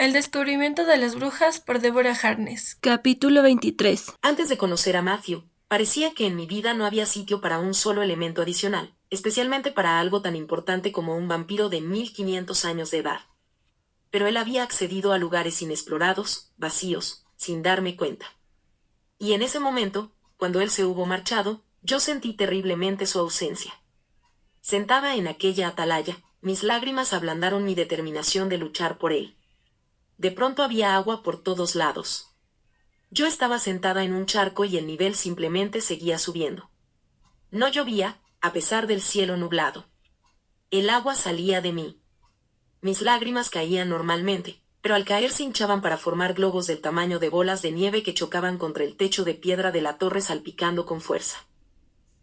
El descubrimiento de las brujas por Deborah Harkness. Capítulo 23. Antes de conocer a Matthew, parecía que en mi vida no había sitio para un solo elemento adicional, especialmente para algo tan importante como un vampiro de 1500 años de edad. Pero él había accedido a lugares inexplorados, vacíos, sin darme cuenta. Y en ese momento, cuando él se hubo marchado, yo sentí terriblemente su ausencia. Sentada en aquella atalaya, mis lágrimas ablandaron mi determinación de luchar por él. De pronto había agua por todos lados. Yo estaba sentada en un charco y el nivel simplemente seguía subiendo. No llovía, a pesar del cielo nublado. El agua salía de mí. Mis lágrimas caían normalmente, pero al caer se hinchaban para formar globos del tamaño de bolas de nieve que chocaban contra el techo de piedra de la torre salpicando con fuerza.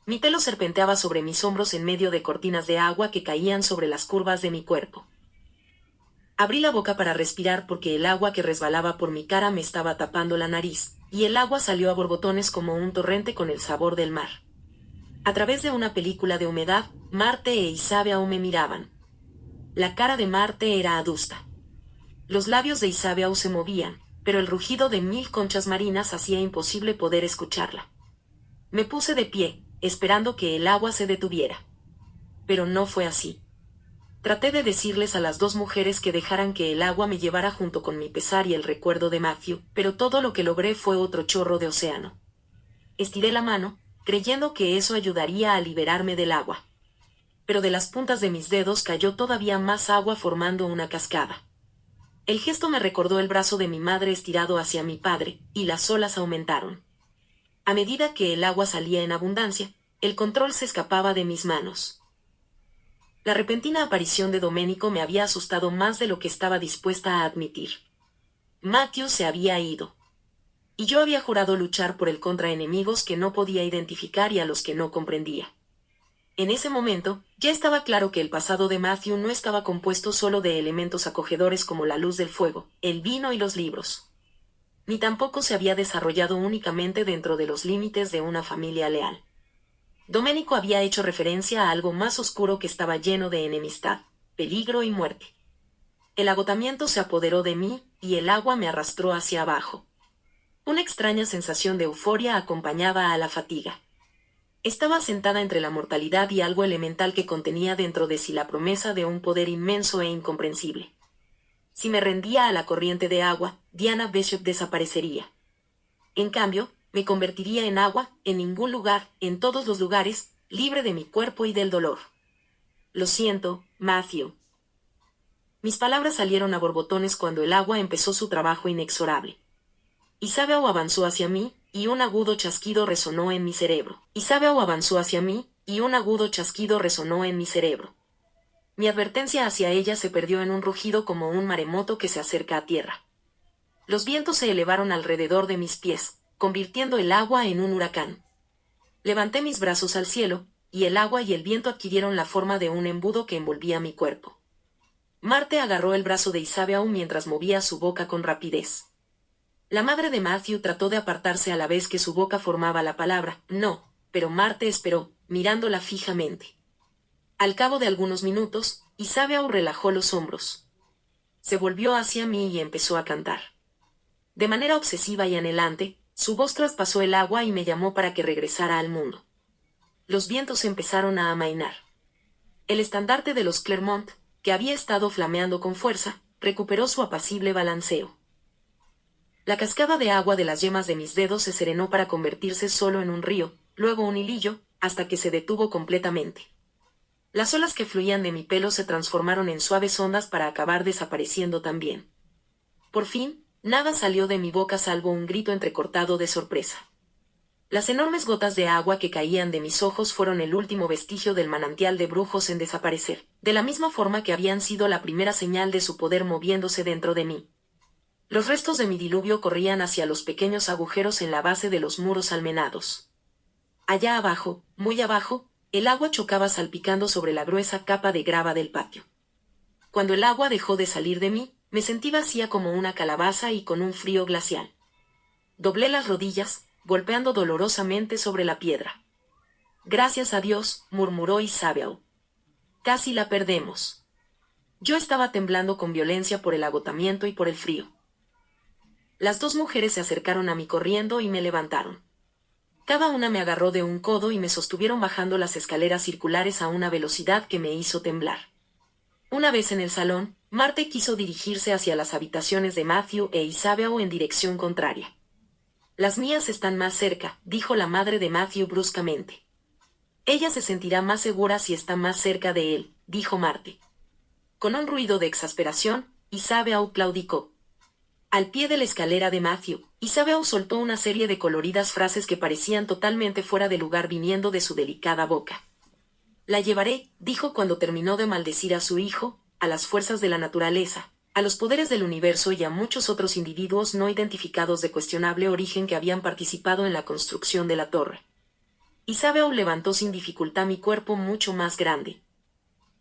Mi pelo serpenteaba sobre mis hombros en medio de cortinas de agua que caían sobre las curvas de mi cuerpo. Abrí la boca para respirar porque el agua que resbalaba por mi cara me estaba tapando la nariz, y el agua salió a borbotones como un torrente con el sabor del mar. A través de una película de humedad, Marte e Isabel aún me miraban. La cara de Marte era adusta. Los labios de Isabel se movían, pero el rugido de 1000 conchas marinas hacía imposible poder escucharla. Me puse de pie, esperando que el agua se detuviera. Pero no fue así. Traté de decirles a las dos mujeres que dejaran que el agua me llevara junto con mi pesar y el recuerdo de Matthew, pero todo lo que logré fue otro chorro de océano. Estiré la mano, creyendo que eso ayudaría a liberarme del agua. Pero de las puntas de mis dedos cayó todavía más agua formando una cascada. El gesto me recordó el brazo de mi madre estirado hacia mi padre, y las olas aumentaron. A medida que el agua salía en abundancia, el control se escapaba de mis manos. La repentina aparición de Domenico me había asustado más de lo que estaba dispuesta a admitir. Matthew se había ido. Y yo había jurado luchar por él contra enemigos que no podía identificar y a los que no comprendía. En ese momento, ya estaba claro que el pasado de Matthew no estaba compuesto solo de elementos acogedores como la luz del fuego, el vino y los libros. Ni tampoco se había desarrollado únicamente dentro de los límites de una familia leal. Domenico había hecho referencia a algo más oscuro que estaba lleno de enemistad, peligro y muerte. El agotamiento se apoderó de mí, y el agua me arrastró hacia abajo. Una extraña sensación de euforia acompañaba a la fatiga. Estaba sentada entre la mortalidad y algo elemental que contenía dentro de sí la promesa de un poder inmenso e incomprensible. Si me rendía a la corriente de agua, Diana Bishop desaparecería. En cambio, me convertiría en agua, en ningún lugar, en todos los lugares, libre de mi cuerpo y del dolor. Lo siento, Matthew. Mis palabras salieron a borbotones cuando el agua empezó su trabajo inexorable. Isabel avanzó hacia mí, y un agudo chasquido resonó en mi cerebro. Isabel avanzó hacia mí, y un agudo chasquido resonó en mi cerebro. Mi advertencia hacia ella se perdió en un rugido como un maremoto que se acerca a tierra. Los vientos se elevaron alrededor de mis pies, convirtiendo el agua en un huracán. Levanté mis brazos al cielo, y el agua y el viento adquirieron la forma de un embudo que envolvía mi cuerpo. Marte agarró el brazo de Isabel mientras movía su boca con rapidez. La madre de Matthew trató de apartarse a la vez que su boca formaba la palabra «no», pero Marte esperó, mirándola fijamente. Al cabo de algunos minutos, Isabel relajó los hombros. Se volvió hacia mí y empezó a cantar. De manera obsesiva y anhelante, su voz traspasó el agua y me llamó para que regresara al mundo. Los vientos empezaron a amainar. El estandarte de los Clermont, que había estado flameando con fuerza, recuperó su apacible balanceo. La cascada de agua de las yemas de mis dedos se serenó para convertirse solo en un río, luego un hilillo, hasta que se detuvo completamente. Las olas que fluían de mi pelo se transformaron en suaves ondas para acabar desapareciendo también. Por fin, nada salió de mi boca salvo un grito entrecortado de sorpresa. Las enormes gotas de agua que caían de mis ojos fueron el último vestigio del manantial de brujos en desaparecer, de la misma forma que habían sido la primera señal de su poder moviéndose dentro de mí. Los restos de mi diluvio corrían hacia los pequeños agujeros en la base de los muros almenados. Allá abajo, muy abajo, el agua chocaba salpicando sobre la gruesa capa de grava del patio. Cuando el agua dejó de salir de mí, me sentí vacía como una calabaza y con un frío glacial. Doblé las rodillas, golpeando dolorosamente sobre la piedra. «Gracias a Dios», murmuró Isabel. «Casi la perdemos». Yo estaba temblando con violencia por el agotamiento y por el frío. Las dos mujeres se acercaron a mí corriendo y me levantaron. Cada una me agarró de un codo y me sostuvieron bajando las escaleras circulares a una velocidad que me hizo temblar. Una vez en el salón, Marte quiso dirigirse hacia las habitaciones de Matthew e Isabel en dirección contraria. Las mías están más cerca, dijo la madre de Matthew bruscamente. Ella se sentirá más segura si está más cerca de él, dijo Marte. Con un ruido de exasperación, Isabel claudicó. Al pie de la escalera de Matthew, Isabel soltó una serie de coloridas frases que parecían totalmente fuera de lugar viniendo de su delicada boca. La llevaré, dijo cuando terminó de maldecir a su hijo, a las fuerzas de la naturaleza, a los poderes del universo y a muchos otros individuos no identificados de cuestionable origen que habían participado en la construcción de la torre. Isabel levantó sin dificultad mi cuerpo mucho más grande.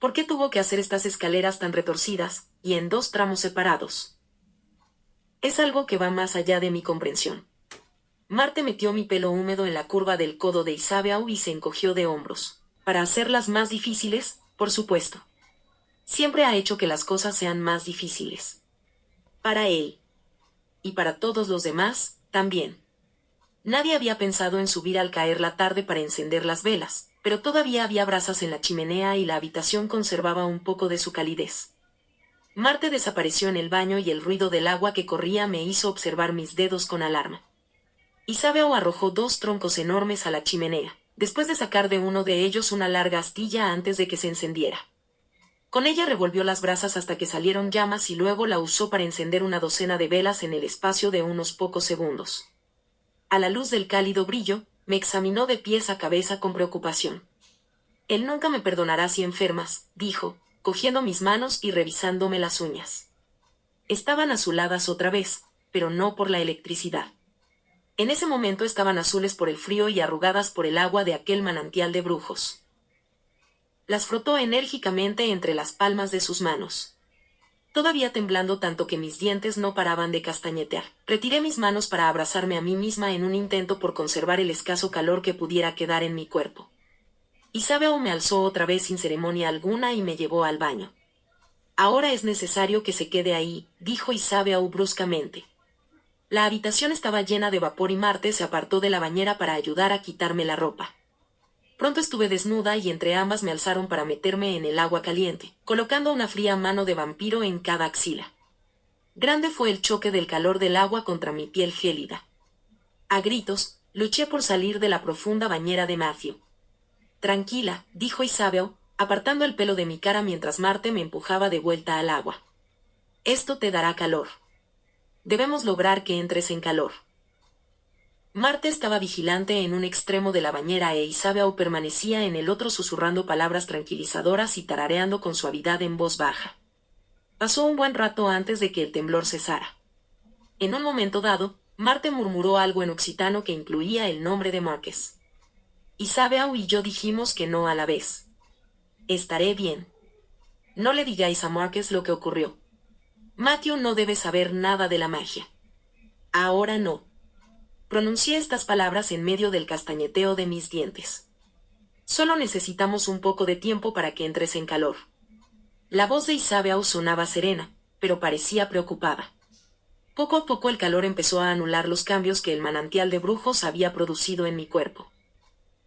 ¿Por qué tuvo que hacer estas escaleras tan retorcidas, y en dos tramos separados? Es algo que va más allá de mi comprensión. Marte metió mi pelo húmedo en la curva del codo de Isabel y se encogió de hombros. Para hacerlas más difíciles, por supuesto. Siempre ha hecho que las cosas sean más difíciles. Para él. Y para todos los demás, también. Nadie había pensado en subir al caer la tarde para encender las velas, pero todavía había brasas en la chimenea y la habitación conservaba un poco de su calidez. Marte desapareció en el baño y el ruido del agua que corría me hizo observar mis dedos con alarma. Isabel arrojó dos troncos enormes a la chimenea, después de sacar de uno de ellos una larga astilla antes de que se encendiera. Con ella revolvió las brasas hasta que salieron llamas y luego la usó para encender una docena de velas en el espacio de unos pocos segundos. A la luz del cálido brillo, me examinó de pies a cabeza con preocupación. Él nunca me perdonará si enfermas, dijo, cogiendo mis manos y revisándome las uñas. Estaban azuladas otra vez, pero no por la electricidad. En ese momento estaban azules por el frío y arrugadas por el agua de aquel manantial de brujos. Las frotó enérgicamente entre las palmas de sus manos. Todavía temblando tanto que mis dientes no paraban de castañetear, retiré mis manos para abrazarme a mí misma en un intento por conservar el escaso calor que pudiera quedar en mi cuerpo. Isabel me alzó otra vez sin ceremonia alguna y me llevó al baño. Ahora es necesario que se quede ahí, dijo Isabel bruscamente. La habitación estaba llena de vapor y Marte se apartó de la bañera para ayudar a quitarme la ropa. Pronto estuve desnuda y entre ambas me alzaron para meterme en el agua caliente, colocando una fría mano de vampiro en cada axila. Grande fue el choque del calor del agua contra mi piel gélida. A gritos, luché por salir de la profunda bañera de Matthew. Tranquila, dijo Isabel, apartando el pelo de mi cara mientras Marte me empujaba de vuelta al agua. Esto te dará calor. Debemos lograr que entres en calor. Marte estaba vigilante en un extremo de la bañera e Isabel permanecía en el otro susurrando palabras tranquilizadoras y tarareando con suavidad en voz baja. Pasó un buen rato antes de que el temblor cesara. En un momento dado, Marte murmuró algo en occitano que incluía el nombre de Marques. Isabel y yo dijimos que no a la vez. Estaré bien. No le digáis a Marques lo que ocurrió. Matthew no debe saber nada de la magia. Ahora no. Pronuncié estas palabras en medio del castañeteo de mis dientes. Solo necesitamos un poco de tiempo para que entres en calor. La voz de Isabel sonaba serena, pero parecía preocupada. Poco a poco el calor empezó a anular los cambios que el manantial de brujos había producido en mi cuerpo.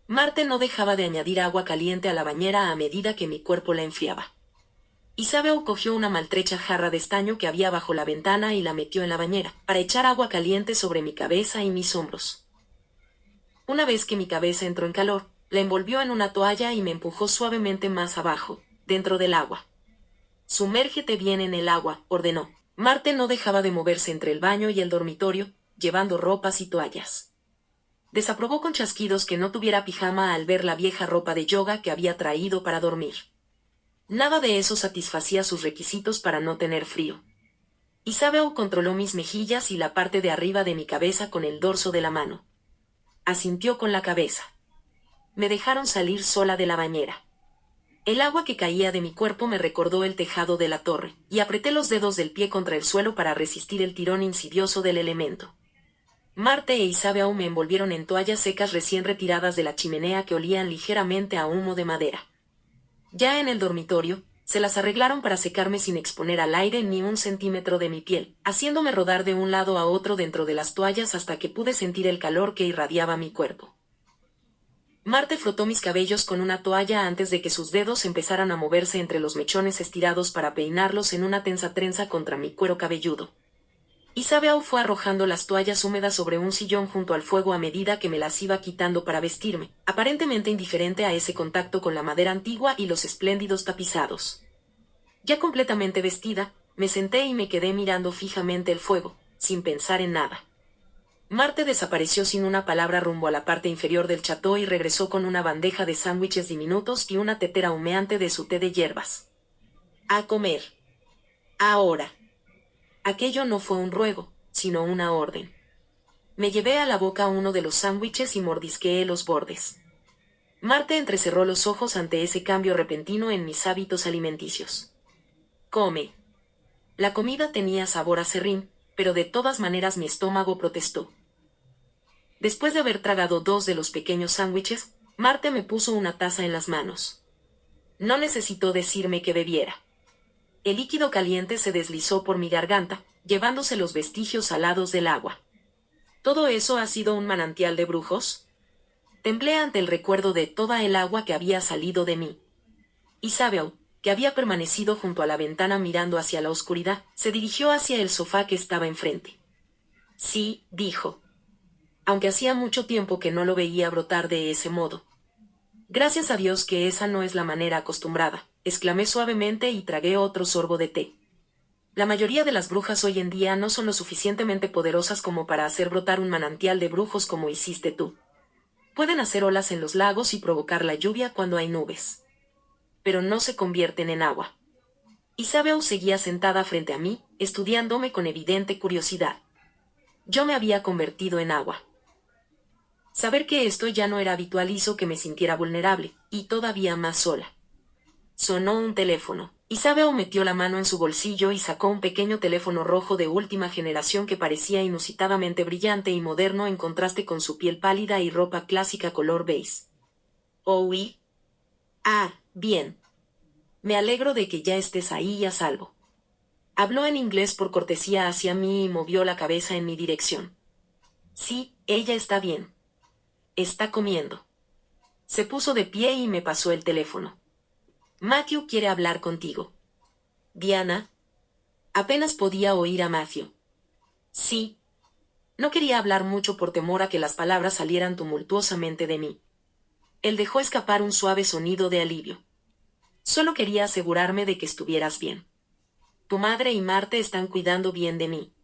Marte no dejaba de añadir agua caliente a la bañera a medida que mi cuerpo la enfriaba. Isabel cogió una maltrecha jarra de estaño que había bajo la ventana y la metió en la bañera, para echar agua caliente sobre mi cabeza y mis hombros. Una vez que mi cabeza entró en calor, la envolvió en una toalla y me empujó suavemente más abajo, dentro del agua. Sumérgete bien en el agua, ordenó. Marte no dejaba de moverse entre el baño y el dormitorio, llevando ropas y toallas. Desaprobó con chasquidos que no tuviera pijama al ver la vieja ropa de yoga que había traído para dormir. Nada de eso satisfacía sus requisitos para no tener frío. Isabel controló mis mejillas y la parte de arriba de mi cabeza con el dorso de la mano. Asintió con la cabeza. Me dejaron salir sola de la bañera. El agua que caía de mi cuerpo me recordó el tejado de la torre, y apreté los dedos del pie contra el suelo para resistir el tirón insidioso del elemento. Marte e Isabel me envolvieron en toallas secas recién retiradas de la chimenea que olían ligeramente a humo de madera. Ya en el dormitorio, Se las arreglaron para secarme sin exponer al aire ni un centímetro de mi piel, haciéndome rodar de un lado a otro dentro de las toallas hasta que pude sentir el calor que irradiaba mi cuerpo. Marte frotó mis cabellos con una toalla antes de que sus dedos empezaran a moverse entre los mechones estirados para peinarlos en una tensa trenza contra mi cuero cabelludo. Isabeau fue arrojando las toallas húmedas sobre un sillón junto al fuego a medida que me las iba quitando para vestirme, aparentemente indiferente a ese contacto con la madera antigua y los espléndidos tapizados. Ya completamente vestida, me senté y me quedé mirando fijamente el fuego, sin pensar en nada. Marte desapareció sin una palabra rumbo a la parte inferior del chateau y regresó con una bandeja de sándwiches diminutos y una tetera humeante de su té de hierbas. «A comer. Ahora». Aquello no fue un ruego, sino una orden. Me llevé a la boca uno de los sándwiches y mordisqueé los bordes. Marte entrecerró los ojos ante ese cambio repentino en mis hábitos alimenticios. «Come». La comida tenía sabor a serrín, pero de todas maneras mi estómago protestó. Después de haber tragado 2 de los pequeños sándwiches, Marte me puso una taza en las manos. No necesitó decirme que bebiera. El líquido caliente se deslizó por mi garganta, llevándose los vestigios salados del agua. ¿Todo eso ha sido un manantial de brujos? Temblé ante el recuerdo de toda el agua que había salido de mí. Isabeau, que había permanecido junto a la ventana mirando hacia la oscuridad, se dirigió hacia el sofá que estaba enfrente. «Sí», dijo. Aunque hacía mucho tiempo que no lo veía brotar de ese modo. «Gracias a Dios que esa no es la manera acostumbrada», exclamé suavemente y tragué otro sorbo de té. La mayoría de las brujas hoy en día no son lo suficientemente poderosas como para hacer brotar un manantial de brujos como hiciste tú. Pueden hacer olas en los lagos y provocar la lluvia cuando hay nubes. Pero no se convierten en agua. Isabeau seguía sentada frente a mí, estudiándome con evidente curiosidad. Yo me había convertido en agua. Saber que esto ya no era habitual hizo que me sintiera vulnerable, y todavía más sola. Sonó un teléfono. Isabeau metió la mano en su bolsillo y sacó un pequeño teléfono rojo de última generación que parecía inusitadamente brillante y moderno en contraste con su piel pálida y ropa clásica color beige. «¿Oí? Ah, bien. Me alegro de que ya estés ahí y a salvo». Habló en inglés por cortesía hacia mí y movió la cabeza en mi dirección. «Sí, ella está bien. Está comiendo». Se puso de pie y me pasó el teléfono. «Matthew quiere hablar contigo». «Diana». Apenas podía oír a Matthew. «Sí». No quería hablar mucho por temor a que las palabras salieran tumultuosamente de mí. Él dejó escapar un suave sonido de alivio. «Solo quería asegurarme de que estuvieras bien. Tu madre y Marte están cuidando bien de mí.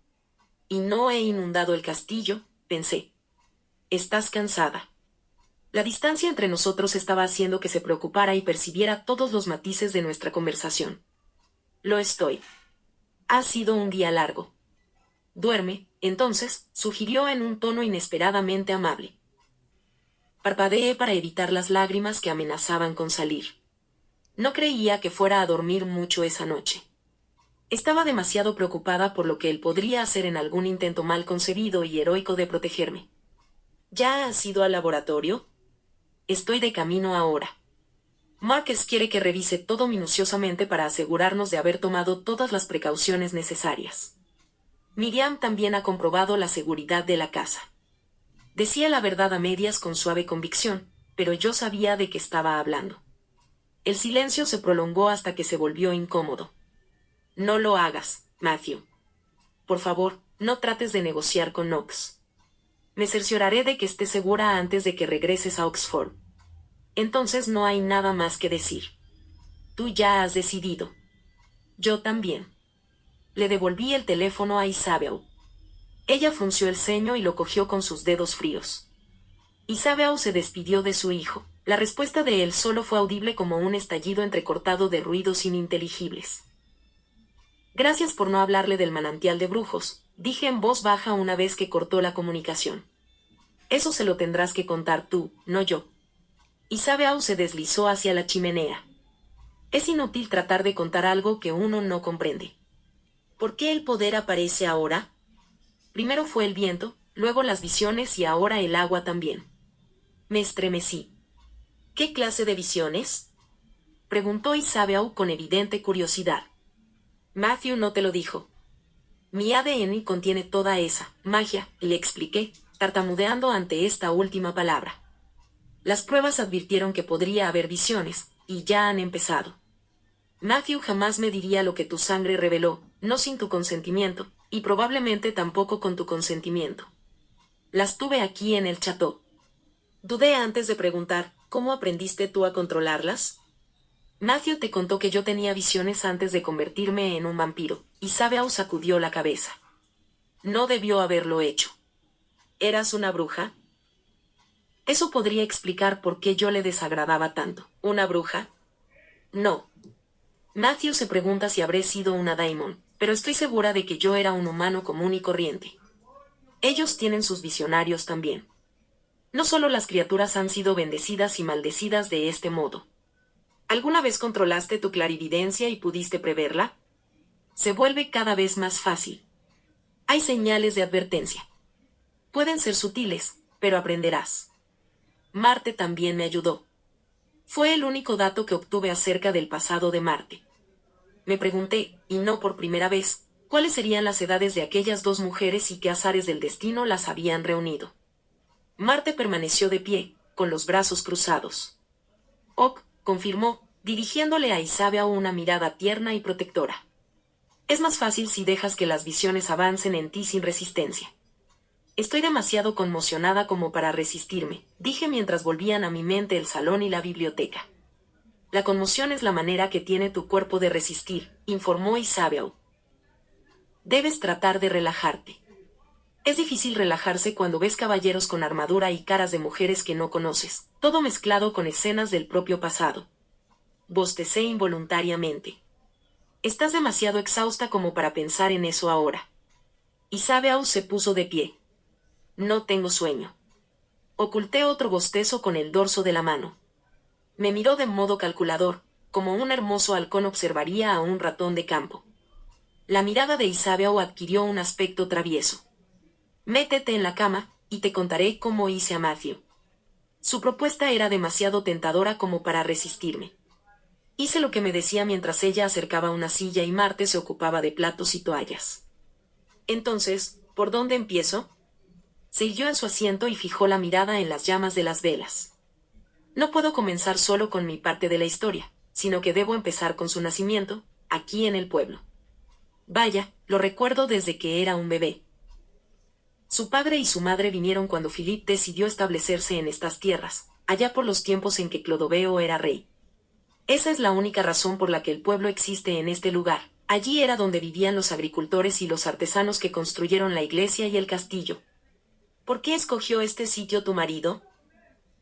Y no he inundado el castillo», pensé. «Estás cansada». La distancia entre nosotros estaba haciendo que se preocupara y percibiera todos los matices de nuestra conversación. «Lo estoy. Ha sido un día largo». «Duerme», entonces, sugirió en un tono inesperadamente amable. Parpadeé para evitar las lágrimas que amenazaban con salir. No creía que fuera a dormir mucho esa noche. Estaba demasiado preocupada por lo que él podría hacer en algún intento mal concebido y heroico de protegerme. «¿Ya has ido al laboratorio?» «Estoy de camino ahora. Marcus quiere que revise todo minuciosamente para asegurarnos de haber tomado todas las precauciones necesarias. Miriam también ha comprobado la seguridad de la casa». Decía la verdad a medias con suave convicción, pero yo sabía de qué estaba hablando. El silencio se prolongó hasta que se volvió incómodo. «No lo hagas, Matthew. Por favor, no trates de negociar con Knox. Me cercioraré de que estés segura antes de que regreses a Oxford. Entonces no hay nada más que decir. Tú ya has decidido». «Yo también». Le devolví el teléfono a Isabeau. Ella frunció el ceño y lo cogió con sus dedos fríos. Isabeau se despidió de su hijo. La respuesta de él solo fue audible como un estallido entrecortado de ruidos ininteligibles. «Gracias por no hablarle del manantial de brujos», dije en voz baja una vez que cortó la comunicación. «Eso se lo tendrás que contar tú, no yo». Isabeau se deslizó hacia la chimenea. «Es inútil tratar de contar algo que uno no comprende. ¿Por qué el poder aparece ahora? Primero fue el viento, luego las visiones y ahora el agua también». Me estremecí. «¿Qué clase de visiones?». preguntó Isabeau con evidente curiosidad. Matthew no te lo dijo. Mi ADN contiene toda esa magia, le expliqué, tartamudeando ante esta última palabra. Las pruebas advirtieron que podría haber visiones, y ya han empezado. Matthew jamás me diría lo que tu sangre reveló, no sin tu consentimiento, y probablemente tampoco con tu consentimiento. Las tuve aquí en el chateau. Dudé antes de preguntar, ¿cómo aprendiste tú a controlarlas? Matthew te contó que yo tenía visiones antes de convertirme en un vampiro, y Isabeau sacudió la cabeza. No debió haberlo hecho. ¿Eras una bruja? Eso podría explicar por qué yo le desagradaba tanto. ¿Una bruja? No. Matthew se pregunta si habré sido una daimon, pero estoy segura de que yo era un humano común y corriente. Ellos tienen sus visionarios también. No solo las criaturas han sido bendecidas y maldecidas de este modo. ¿Alguna vez controlaste tu clarividencia y pudiste preverla? Se vuelve cada vez más fácil. Hay señales de advertencia. Pueden ser sutiles, pero aprenderás. Marte también me ayudó. Fue el único dato que obtuve acerca del pasado de Marte. Me pregunté, y no por primera vez, cuáles serían las edades de aquellas dos mujeres y qué azares del destino las habían reunido. Marte permaneció de pie, con los brazos cruzados. Ok, confirmó, dirigiéndole a Isabeau una mirada tierna y protectora. Es más fácil si dejas que las visiones avancen en ti sin resistencia. Estoy demasiado conmocionada como para resistirme, dije mientras volvían a mi mente el salón y la biblioteca. La conmoción es la manera que tiene tu cuerpo de resistir, informó Isabeau. Debes tratar de relajarte. Es difícil relajarse cuando ves caballeros con armadura y caras de mujeres que no conoces, todo mezclado con escenas del propio pasado. Bostecé involuntariamente. Estás demasiado exhausta como para pensar en eso ahora. Isabeau se puso de pie. No tengo sueño. Oculté otro bostezo con el dorso de la mano. Me miró de modo calculador, como un hermoso halcón observaría a un ratón de campo. La mirada de Isabeau adquirió un aspecto travieso. Métete en la cama, y te contaré cómo hice a Matthew. Su propuesta era demasiado tentadora como para resistirme. Hice lo que me decía mientras ella acercaba una silla y Marte se ocupaba de platos y toallas. Entonces, ¿por dónde empiezo? Se irguió en su asiento y fijó la mirada en las llamas de las velas. No puedo comenzar solo con mi parte de la historia, sino que debo empezar con su nacimiento, aquí en el pueblo. Vaya, lo recuerdo desde que era un bebé. Su padre y su madre vinieron cuando Philippe decidió establecerse en estas tierras, allá por los tiempos en que Clodoveo era rey. Esa es la única razón por la que el pueblo existe en este lugar. Allí era donde vivían los agricultores y los artesanos que construyeron la iglesia y el castillo. ¿Por qué escogió este sitio tu marido?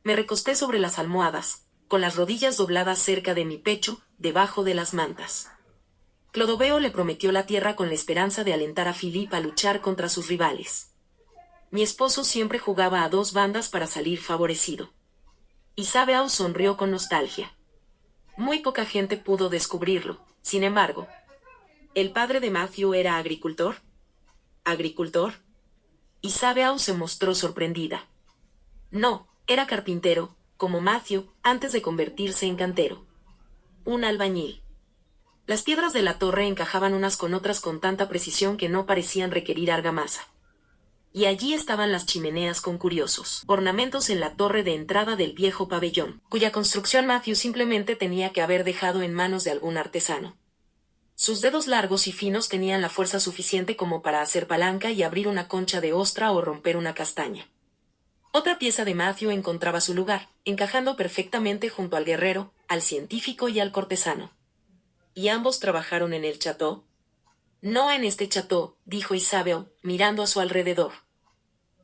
Me recosté sobre las almohadas, con las rodillas dobladas cerca de mi pecho, debajo de las mantas. Clodoveo le prometió la tierra con la esperanza de alentar a Philippe a luchar contra sus rivales. Mi esposo siempre jugaba a dos bandas para salir favorecido. Isabeau sonrió con nostalgia. Muy poca gente pudo descubrirlo, sin embargo. ¿El padre de Matthew era agricultor? ¿Agricultor? Isabeau se mostró sorprendida. No, era carpintero, como Matthew, antes de convertirse en cantero. Un albañil. Las piedras de la torre encajaban unas con otras con tanta precisión que no parecían requerir argamasa. Y allí estaban las chimeneas con curiosos ornamentos en la torre de entrada del viejo pabellón, cuya construcción Matthew simplemente tenía que haber dejado en manos de algún artesano. Sus dedos largos y finos tenían la fuerza suficiente como para hacer palanca y abrir una concha de ostra o romper una castaña. Otra pieza de Matthew encontraba su lugar, encajando perfectamente junto al guerrero, al científico y al cortesano. ¿Y ambos trabajaron en el chateau? No en este chateau, dijo Isabeau, mirando a su alrededor.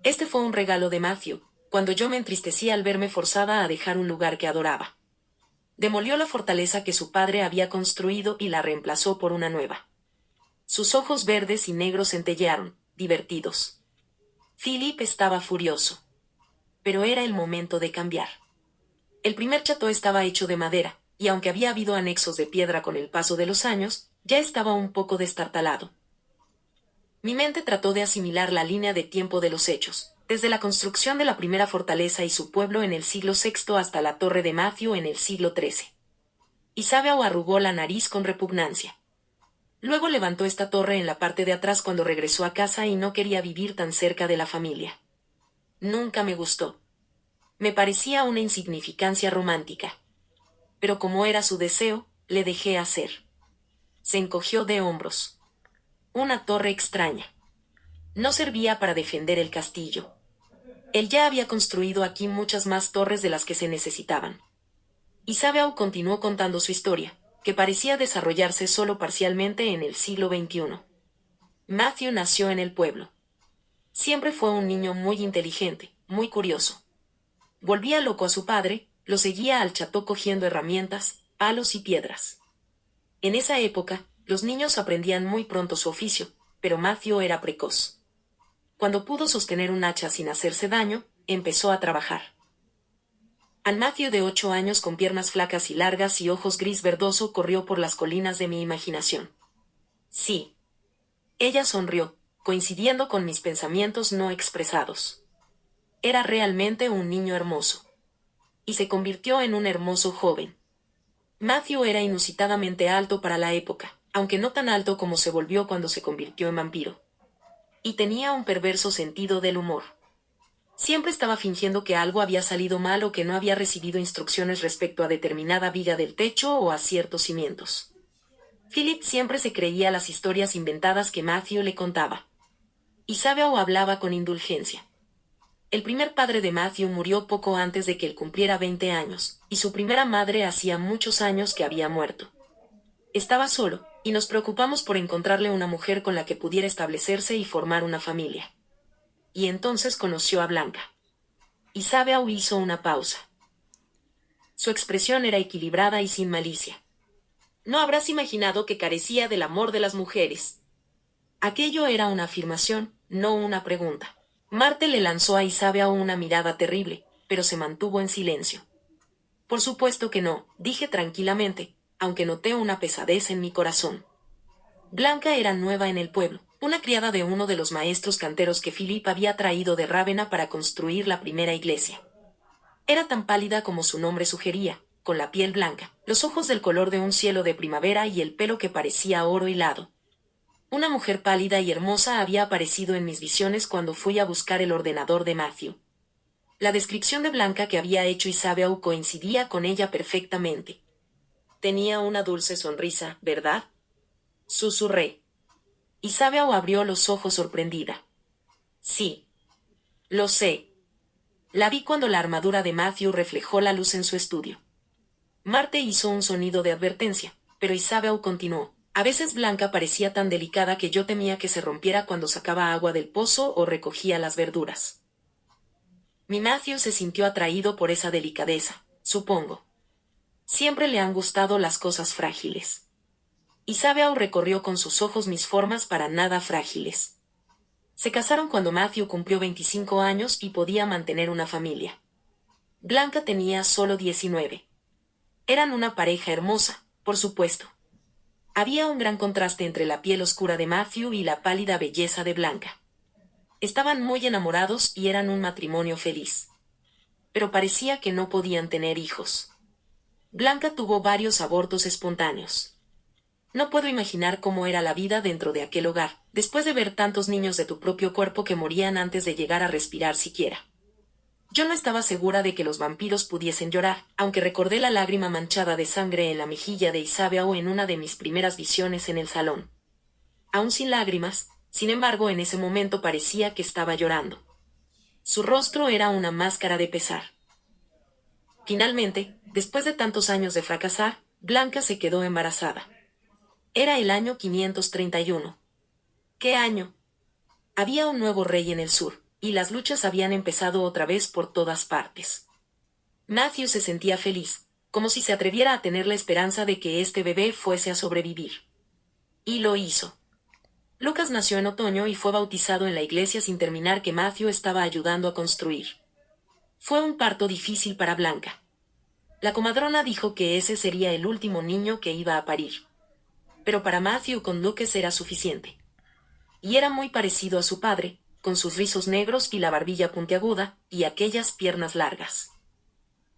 Este fue un regalo de Matthew, cuando yo me entristecí al verme forzada a dejar un lugar que adoraba. Demolió la fortaleza que su padre había construido y la reemplazó por una nueva. Sus ojos verdes y negros centellearon, divertidos. Philippe estaba furioso. Pero era el momento de cambiar. El primer chateau estaba hecho de madera, y aunque había habido anexos de piedra con el paso de los años, ya estaba un poco destartalado. Mi mente trató de asimilar la línea de tiempo de los hechos, desde la construcción de la primera fortaleza y su pueblo en el siglo VI hasta la torre de Matthew en el siglo XIII. Isabeau arrugó la nariz con repugnancia. Luego levantó esta torre en la parte de atrás cuando regresó a casa y no quería vivir tan cerca de la familia. Nunca me gustó. Me parecía una insignificancia romántica. Pero como era su deseo, le dejé hacer. Se encogió de hombros. Una torre extraña. No servía para defender el castillo. Él ya había construido aquí muchas más torres de las que se necesitaban. Isabeau continuó contando su historia, que parecía desarrollarse solo parcialmente en el siglo XXI. Matthew nació en el pueblo. Siempre fue un niño muy inteligente, muy curioso. Volvía loco a su padre, lo seguía al cható cogiendo herramientas, palos y piedras. En esa época, los niños aprendían muy pronto su oficio, pero Matthew era precoz. Cuando pudo sostener un hacha sin hacerse daño, empezó a trabajar. Matthew de 8 años con piernas flacas y largas y ojos gris verdoso corrió por las colinas de mi imaginación. Sí. Ella sonrió, coincidiendo con mis pensamientos no expresados. Era realmente un niño hermoso. Y se convirtió en un hermoso joven. Matthew era inusitadamente alto para la época, aunque no tan alto como se volvió cuando se convirtió en vampiro. Y tenía un perverso sentido del humor. Siempre estaba fingiendo que algo había salido mal o que no había recibido instrucciones respecto a determinada viga del techo o a ciertos cimientos. Philip siempre se creía las historias inventadas que Matthew le contaba. Isabeau hablaba con indulgencia. El primer padre de Matthew murió poco antes de que él cumpliera 20 años, y su primera madre hacía muchos años que había muerto. Estaba solo, y nos preocupamos por encontrarle una mujer con la que pudiera establecerse y formar una familia. Y entonces conoció a Blanca. Isabeau hizo una pausa. Su expresión era equilibrada y sin malicia. No habrás imaginado que carecía del amor de las mujeres. Aquello era una afirmación, no una pregunta. Marthe le lanzó a Isabeau una mirada terrible, pero se mantuvo en silencio. Por supuesto que no, dije tranquilamente, aunque noté una pesadez en mi corazón. Blanca era nueva en el pueblo, una criada de uno de los maestros canteros que Philip había traído de Rávena para construir la primera iglesia. Era tan pálida como su nombre sugería, con la piel blanca, los ojos del color de un cielo de primavera y el pelo que parecía oro hilado. Una mujer pálida y hermosa había aparecido en mis visiones cuando fui a buscar el ordenador de Matthew. La descripción de Blanca que había hecho Isabeau coincidía con ella perfectamente. Tenía una dulce sonrisa, ¿verdad? Susurré. Isabeau abrió los ojos sorprendida. Sí. Lo sé. La vi cuando la armadura de Matthew reflejó la luz en su estudio. Marthe hizo un sonido de advertencia, pero Isabeau continuó. A veces Blanca parecía tan delicada que yo temía que se rompiera cuando sacaba agua del pozo o recogía las verduras. Mi Matthew se sintió atraído por esa delicadeza, supongo. Siempre le han gustado las cosas frágiles. Isabeau recorrió con sus ojos mis formas para nada frágiles. Se casaron cuando Matthew cumplió 25 años y podía mantener una familia. Blanca tenía solo 19. Eran una pareja hermosa, por supuesto. Había un gran contraste entre la piel oscura de Matthew y la pálida belleza de Blanca. Estaban muy enamorados y eran un matrimonio feliz. Pero parecía que no podían tener hijos. Blanca tuvo varios abortos espontáneos. No puedo imaginar cómo era la vida dentro de aquel hogar, después de ver tantos niños de tu propio cuerpo que morían antes de llegar a respirar siquiera. Yo no estaba segura de que los vampiros pudiesen llorar, aunque recordé la lágrima manchada de sangre en la mejilla de Isabeau en una de mis primeras visiones en el salón. Aún sin lágrimas, sin embargo, en ese momento parecía que estaba llorando. Su rostro era una máscara de pesar. Finalmente, después de tantos años de fracasar, Blanca se quedó embarazada. Era el año 531. ¿Qué año? Había un nuevo rey en el sur, y las luchas habían empezado otra vez por todas partes. Matthew se sentía feliz, como si se atreviera a tener la esperanza de que este bebé fuese a sobrevivir. Y lo hizo. Lucas nació en otoño y fue bautizado en la iglesia sin terminar que Matthew estaba ayudando a construir. Fue un parto difícil para Blanca. La comadrona dijo que ese sería el último niño que iba a parir. Pero para Matthew con Lucas era suficiente. Y era muy parecido a su padre, con sus rizos negros y la barbilla puntiaguda, y aquellas piernas largas.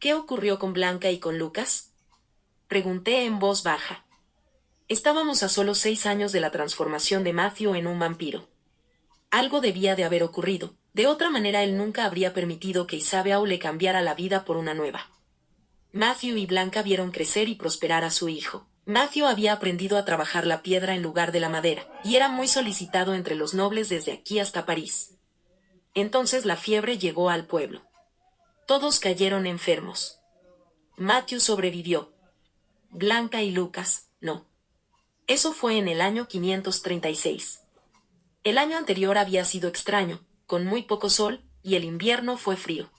¿Qué ocurrió con Blanca y con Lucas? Pregunté en voz baja. Estábamos a solo 6 años de la transformación de Matthew en un vampiro. Algo debía de haber ocurrido, de otra manera él nunca habría permitido que Isabeau le cambiara la vida por una nueva. Matthew y Blanca vieron crecer y prosperar a su hijo. Matthew había aprendido a trabajar la piedra en lugar de la madera, y era muy solicitado entre los nobles desde aquí hasta París. Entonces la fiebre llegó al pueblo. Todos cayeron enfermos. Matthew sobrevivió. Blanca y Lucas, no. Eso fue en el año 536. El año anterior había sido extraño, con muy poco sol, y el invierno fue frío.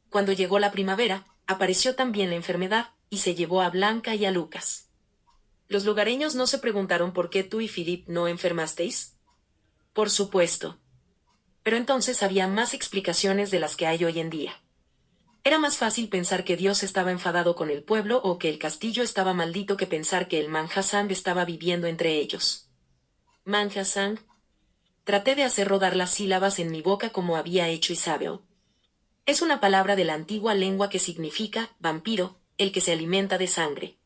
Cuando llegó la primavera, apareció también la enfermedad, y se llevó a Blanca y a Lucas. ¿Los lugareños no se preguntaron por qué tú y Philippe no enfermasteis? Por supuesto. Pero entonces había más explicaciones de las que hay hoy en día. Era más fácil pensar que Dios estaba enfadado con el pueblo o que el castillo estaba maldito que pensar que el Manjasang estaba viviendo entre ellos. Manjasang. Traté de hacer rodar las sílabas en mi boca como había hecho Isabeau. Es una palabra de la antigua lengua que significa vampiro, el que se alimenta de sangre.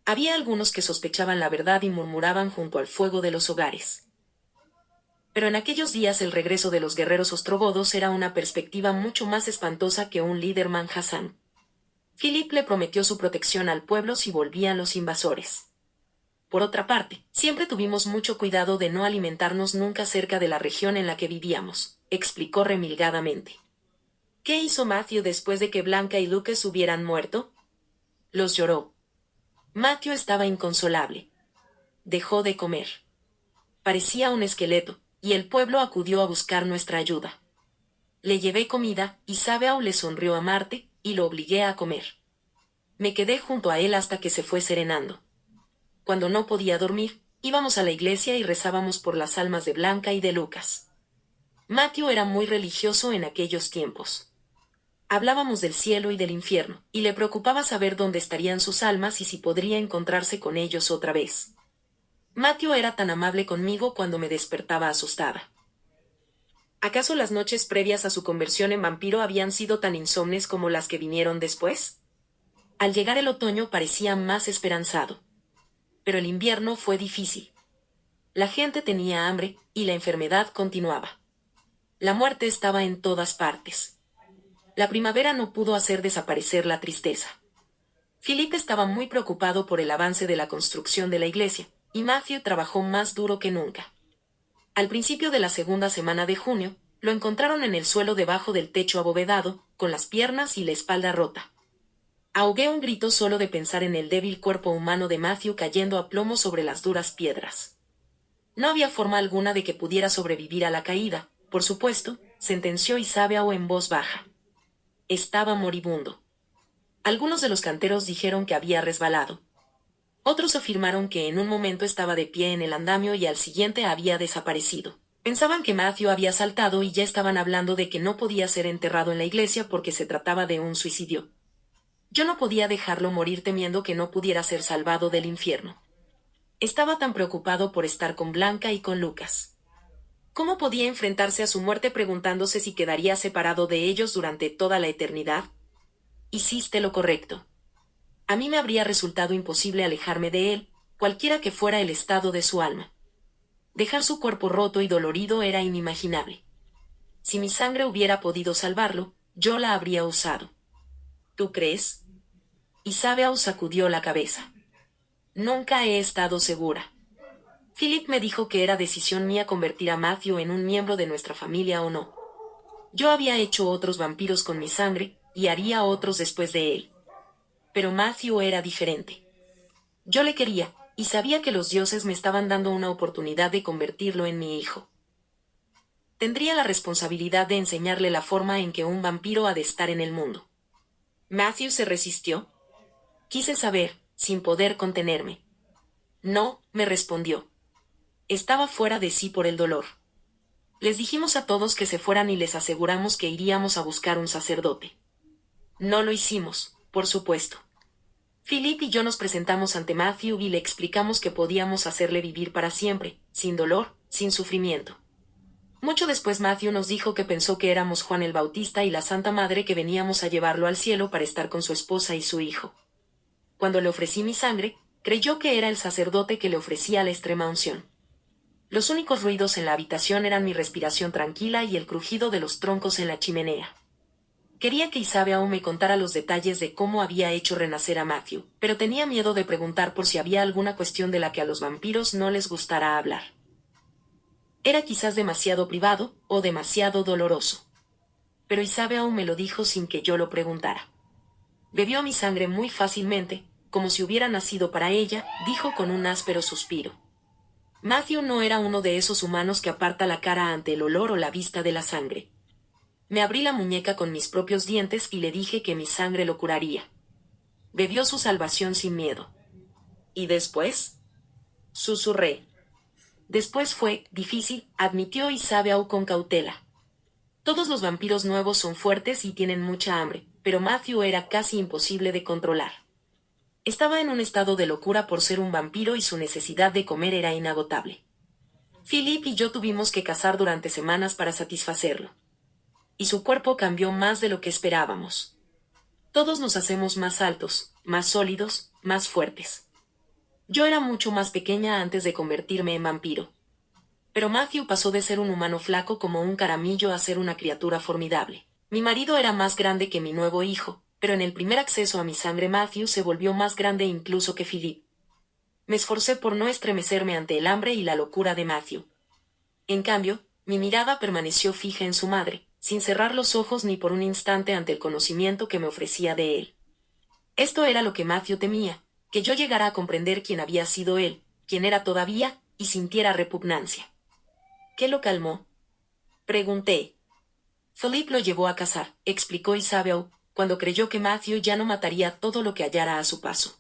Había algunos que sospechaban la verdad y murmuraban junto al fuego de los hogares. Pero en aquellos días el regreso de los guerreros ostrogodos era una perspectiva mucho más espantosa que un líder Manjasang. Philippe le prometió su protección al pueblo si volvían los invasores. Por otra parte, siempre tuvimos mucho cuidado de no alimentarnos nunca cerca de la región en la que vivíamos, explicó remilgadamente. ¿Qué hizo Matthew después de que Blanca y Lucas hubieran muerto? Los lloró. Matthew estaba inconsolable. Dejó de comer. Parecía un esqueleto, y el pueblo acudió a buscar nuestra ayuda. Le llevé comida, y Isabeau le sonrió a Marte, y lo obligué a comer. Me quedé junto a él hasta que se fue serenando. Cuando no podía dormir, íbamos a la iglesia y rezábamos por las almas de Blanca y de Lucas. Matthew era muy religioso en aquellos tiempos. Hablábamos del cielo y del infierno, y le preocupaba saber dónde estarían sus almas y si podría encontrarse con ellos otra vez. Matthew era tan amable conmigo cuando me despertaba asustada. ¿Acaso las noches previas a su conversión en vampiro habían sido tan insomnes como las que vinieron después? Al llegar el otoño parecía más esperanzado. Pero el invierno fue difícil. La gente tenía hambre, y la enfermedad continuaba. La muerte estaba en todas partes. La primavera no pudo hacer desaparecer la tristeza. Philippe estaba muy preocupado por el avance de la construcción de la iglesia, y Matthew trabajó más duro que nunca. Al principio de la segunda semana de junio, lo encontraron en el suelo debajo del techo abovedado, con las piernas y la espalda rota. Ahogué un grito solo de pensar en el débil cuerpo humano de Matthew cayendo a plomo sobre las duras piedras. No había forma alguna de que pudiera sobrevivir a la caída, por supuesto, sentenció Isabeau en voz baja. Estaba moribundo. Algunos de los canteros dijeron que había resbalado. Otros afirmaron que en un momento estaba de pie en el andamio y al siguiente había desaparecido. Pensaban que Matthew había saltado y ya estaban hablando de que no podía ser enterrado en la iglesia porque se trataba de un suicidio. Yo no podía dejarlo morir temiendo que no pudiera ser salvado del infierno. Estaba tan preocupado por estar con Blanca y con Lucas. ¿Cómo podía enfrentarse a su muerte preguntándose si quedaría separado de ellos durante toda la eternidad? Hiciste lo correcto. A mí me habría resultado imposible alejarme de él, cualquiera que fuera el estado de su alma. Dejar su cuerpo roto y dolorido era inimaginable. Si mi sangre hubiera podido salvarlo, yo la habría usado. ¿Tú crees? Isabeau sacudió la cabeza. Nunca he estado segura. Philippe me dijo que era decisión mía convertir a Matthew en un miembro de nuestra familia o no. Yo había hecho otros vampiros con mi sangre, y haría otros después de él. Pero Matthew era diferente. Yo le quería, y sabía que los dioses me estaban dando una oportunidad de convertirlo en mi hijo. Tendría la responsabilidad de enseñarle la forma en que un vampiro ha de estar en el mundo. Matthew se resistió. Quise saber, sin poder contenerme. No, me respondió. Estaba fuera de sí por el dolor. Les dijimos a todos que se fueran y les aseguramos que iríamos a buscar un sacerdote. No lo hicimos, por supuesto. Philippe y yo nos presentamos ante Matthew y le explicamos que podíamos hacerle vivir para siempre, sin dolor, sin sufrimiento. Mucho después Matthew nos dijo que pensó que éramos Juan el Bautista y la Santa Madre que veníamos a llevarlo al cielo para estar con su esposa y su hijo. cuando le ofrecí mi sangre, creyó que era el sacerdote que le ofrecía la extrema unción. Los únicos ruidos en la habitación eran mi respiración tranquila y el crujido de los troncos en la chimenea. Quería que Isabeau me contara los detalles de cómo había hecho renacer a Matthew, pero tenía miedo de preguntar por si había alguna cuestión de la que a los vampiros no les gustara hablar. Era quizás demasiado privado o demasiado doloroso. Pero Isabeau me lo dijo sin que yo lo preguntara. Bebió mi sangre muy fácilmente, como si hubiera nacido para ella, dijo con un áspero suspiro. Matthew no era uno de esos humanos que aparta la cara ante el olor o la vista de la sangre. Me abrí la muñeca con mis propios dientes y le dije que mi sangre lo curaría. Bebió su salvación sin miedo. ¿Y después? Susurré. Después fue difícil, admitió Isabeau con cautela. Todos los vampiros nuevos son fuertes y tienen mucha hambre, pero Matthew era casi imposible de controlar. Estaba en un estado de locura por ser un vampiro y su necesidad de comer era inagotable. Philip y yo tuvimos que cazar durante semanas para satisfacerlo. Y su cuerpo cambió más de lo que esperábamos. Todos nos hacemos más altos, más sólidos, más fuertes. Yo era mucho más pequeña antes de convertirme en vampiro. Pero Matthew pasó de ser un humano flaco como un caramillo a ser una criatura formidable. Mi marido era más grande que mi nuevo hijo, pero en el primer acceso a mi sangre Matthew se volvió más grande incluso que Philip. Me esforcé por no estremecerme ante el hambre y la locura de Matthew. En cambio, mi mirada permaneció fija en su madre, sin cerrar los ojos ni por un instante ante el conocimiento que me ofrecía de él. Esto era lo que Matthew temía, que yo llegara a comprender quién había sido él, quién era todavía, y sintiera repugnancia. ¿Qué lo calmó? Pregunté. Philip lo llevó a cazar, explicó Isabeau, cuando creyó que Matthew ya no mataría todo lo que hallara a su paso.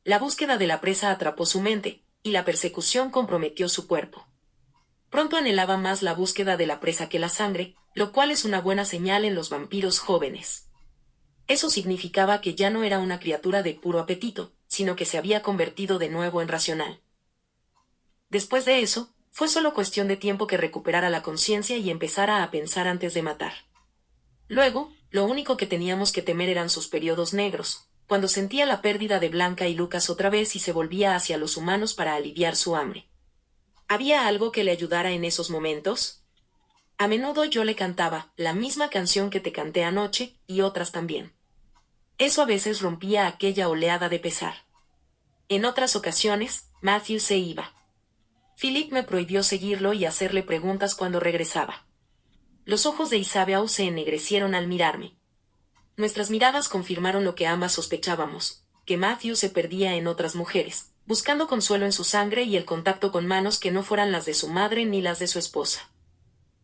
La búsqueda de la presa atrapó su mente, y la persecución comprometió su cuerpo. Pronto anhelaba más la búsqueda de la presa que la sangre, lo cual es una buena señal en los vampiros jóvenes. Eso significaba que ya no era una criatura de puro apetito, sino que se había convertido de nuevo en racional. Después de eso, fue solo cuestión de tiempo que recuperara la conciencia y empezara a pensar antes de matar. Luego, lo único que teníamos que temer eran sus periodos negros, cuando sentía la pérdida de Blanca y Lucas otra vez y se volvía hacia los humanos para aliviar su hambre. ¿Había algo que le ayudara en esos momentos? A menudo yo le cantaba la misma canción que te canté anoche, y otras también. Eso a veces rompía aquella oleada de pesar. En otras ocasiones, Matthew se iba. Philip me prohibió seguirlo y hacerle preguntas cuando regresaba. Los ojos de Isabeau se ennegrecieron al mirarme. Nuestras miradas confirmaron lo que ambas sospechábamos, que Matthew se perdía en otras mujeres, buscando consuelo en su sangre y el contacto con manos que no fueran las de su madre ni las de su esposa.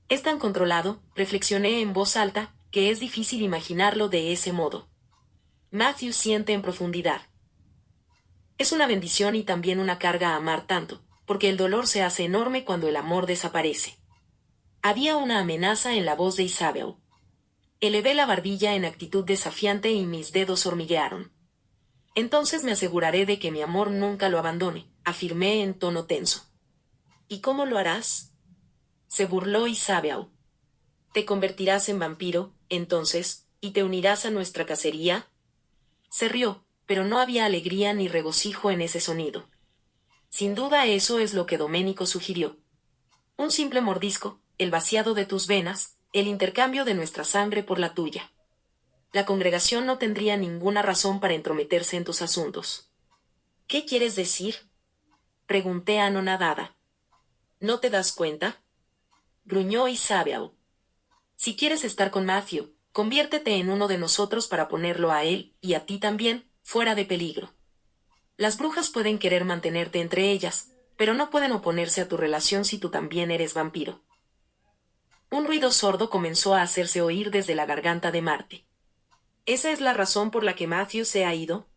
Es tan controlado, reflexioné en voz alta, que es difícil imaginarlo de ese modo. Matthew siente en profundidad. Es una bendición y también una carga amar tanto, porque el dolor se hace enorme cuando el amor desaparece. Había una amenaza en la voz de Isabeau. Elevé la barbilla en actitud desafiante y mis dedos hormiguearon. Entonces me aseguraré de que mi amor nunca lo abandone, afirmé en tono tenso. ¿Y cómo lo harás? Se burló Isabeau. ¿Te convertirás en vampiro, entonces, y te unirás a nuestra cacería? Se rió, pero no había alegría ni regocijo en ese sonido. Sin duda eso es lo que Doménico sugirió. Un simple mordisco, el vaciado de tus venas, el intercambio de nuestra sangre por la tuya. La congregación no tendría ninguna razón para entrometerse en tus asuntos. ¿Qué quieres decir? Pregunté anonadada. ¿No te das cuenta? Gruñó Isabeau. Si quieres estar con Matthew, conviértete en uno de nosotros para ponerlo a él, y a ti también, fuera de peligro. Las brujas pueden querer mantenerte entre ellas, pero no pueden oponerse a tu relación si tú también eres vampiro. Un ruido sordo comenzó a hacerse oír desde la garganta de Marte. ¿Esa es la razón por la que Matthew se ha ido?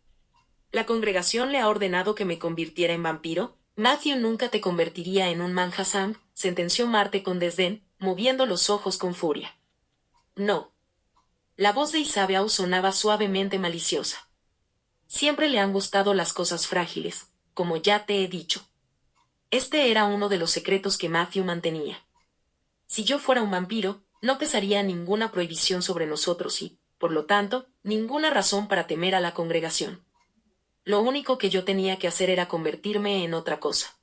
¿La congregación le ha ordenado que me convirtiera en vampiro? Matthew nunca te convertiría en un manjasam, sentenció Marte con desdén, moviendo los ojos con furia. No. La voz de Isabeau sonaba suavemente maliciosa. Siempre le han gustado las cosas frágiles, como ya te he dicho. Este era uno de los secretos que Matthew mantenía. Si yo fuera un vampiro, no pesaría ninguna prohibición sobre nosotros y, por lo tanto, ninguna razón para temer a la congregación. Lo único que yo tenía que hacer era convertirme en otra cosa.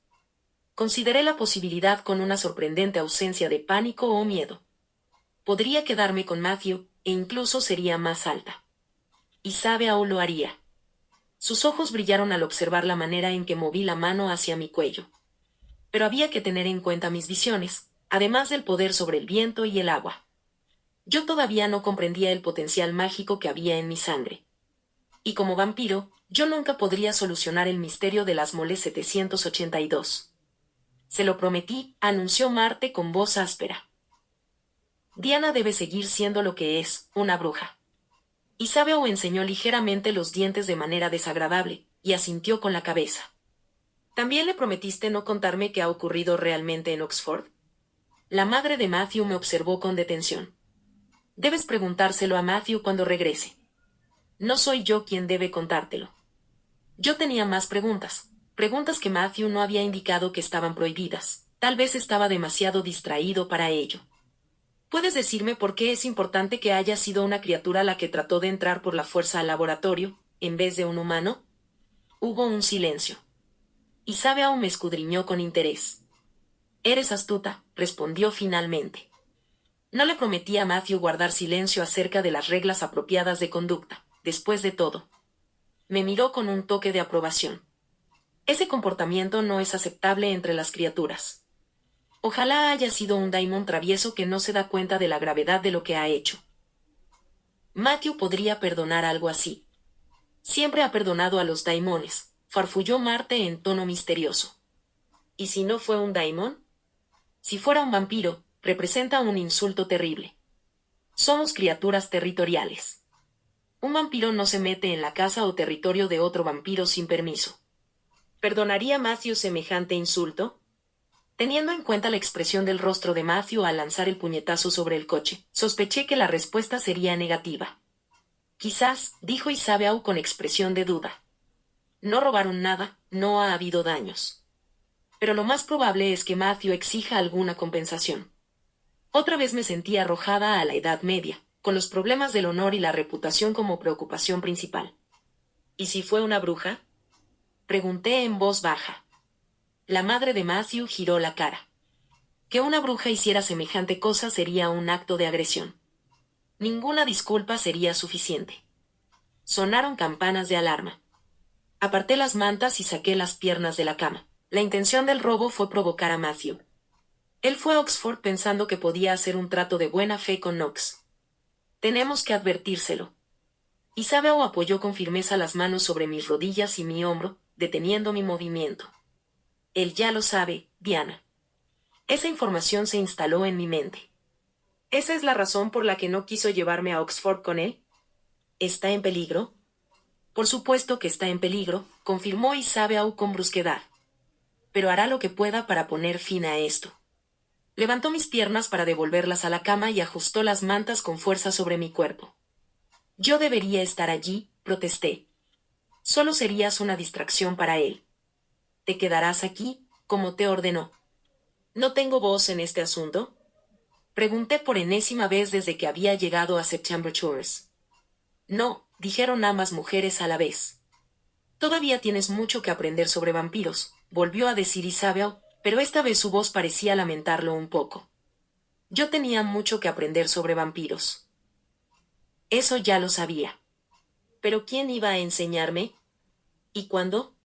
Consideré la posibilidad con una sorprendente ausencia de pánico o miedo. Podría quedarme con Matthew, e incluso sería más alta. Y Sabeau lo haría. Sus ojos brillaron al observar la manera en que moví la mano hacia mi cuello. Pero había que tener en cuenta mis visiones, además del poder sobre el viento y el agua. Yo todavía no comprendía el potencial mágico que había en mi sangre. Y como vampiro, yo nunca podría solucionar el misterio de las moles 782. Se lo prometí, anunció Marte con voz áspera. Diana debe seguir siendo lo que es, una bruja. Isabel enseñó ligeramente los dientes de manera desagradable, y asintió con la cabeza. ¿También le prometiste no contarme qué ha ocurrido realmente en Oxford? La madre de Matthew me observó con detención. Debes preguntárselo a Matthew cuando regrese. No soy yo quien debe contártelo. Yo tenía más preguntas que Matthew no había indicado que estaban prohibidas. Tal vez estaba demasiado distraído para ello. ¿Puedes decirme por qué es importante que haya sido una criatura la que trató de entrar por la fuerza al laboratorio, en vez de un humano? Hubo un silencio. Isabel me escudriñó con interés. Eres astuta, respondió finalmente. No le prometí a Matthew guardar silencio acerca de las reglas apropiadas de conducta, después de todo. Me miró con un toque de aprobación. Ese comportamiento no es aceptable entre las criaturas. Ojalá haya sido un daimon travieso que no se da cuenta de la gravedad de lo que ha hecho. Matthew podría perdonar algo así. Siempre ha perdonado a los daimones, farfulló Marte en tono misterioso. ¿Y si no fue un daimon? Si fuera un vampiro, representa un insulto terrible. Somos criaturas territoriales. Un vampiro no se mete en la casa o territorio de otro vampiro sin permiso. ¿Perdonaría Matthew semejante insulto? Teniendo en cuenta la expresión del rostro de Matthew al lanzar el puñetazo sobre el coche, sospeché que la respuesta sería negativa. Quizás, dijo Isabel con expresión de duda. No robaron nada, no ha habido daños. Pero lo más probable es que Matthew exija alguna compensación. Otra vez me sentí arrojada a la Edad Media, con los problemas del honor y la reputación como preocupación principal. ¿Y si fue una bruja? Pregunté en voz baja. La madre de Matthew giró la cara. Que una bruja hiciera semejante cosa sería un acto de agresión. Ninguna disculpa sería suficiente. Sonaron campanas de alarma. Aparté las mantas y saqué las piernas de la cama. La intención del robo fue provocar a Matthew. Él fue a Oxford pensando que podía hacer un trato de buena fe con Knox. Tenemos que advertírselo. Isabel apoyó con firmeza las manos sobre mis rodillas y mi hombro, deteniendo mi movimiento. Él ya lo sabe, Diana. Esa información se instaló en mi mente. ¿Esa es la razón por la que no quiso llevarme a Oxford con él? ¿Está en peligro? Por supuesto que está en peligro, confirmó Isabel con brusquedad. Pero hará lo que pueda para poner fin a esto. Levantó mis piernas para devolverlas a la cama y ajustó las mantas con fuerza sobre mi cuerpo. Yo debería estar allí, protesté. Solo serías una distracción para él. Te quedarás aquí, como te ordenó. ¿No tengo voz en este asunto? Pregunté por enésima vez desde que había llegado a September Shores. No, dijeron ambas mujeres a la vez. Todavía tienes mucho que aprender sobre vampiros, volvió a decir Isabel, pero esta vez su voz parecía lamentarlo un poco. Yo tenía mucho que aprender sobre vampiros. Eso ya lo sabía. ¿Pero quién iba a enseñarme? ¿Y cuándo?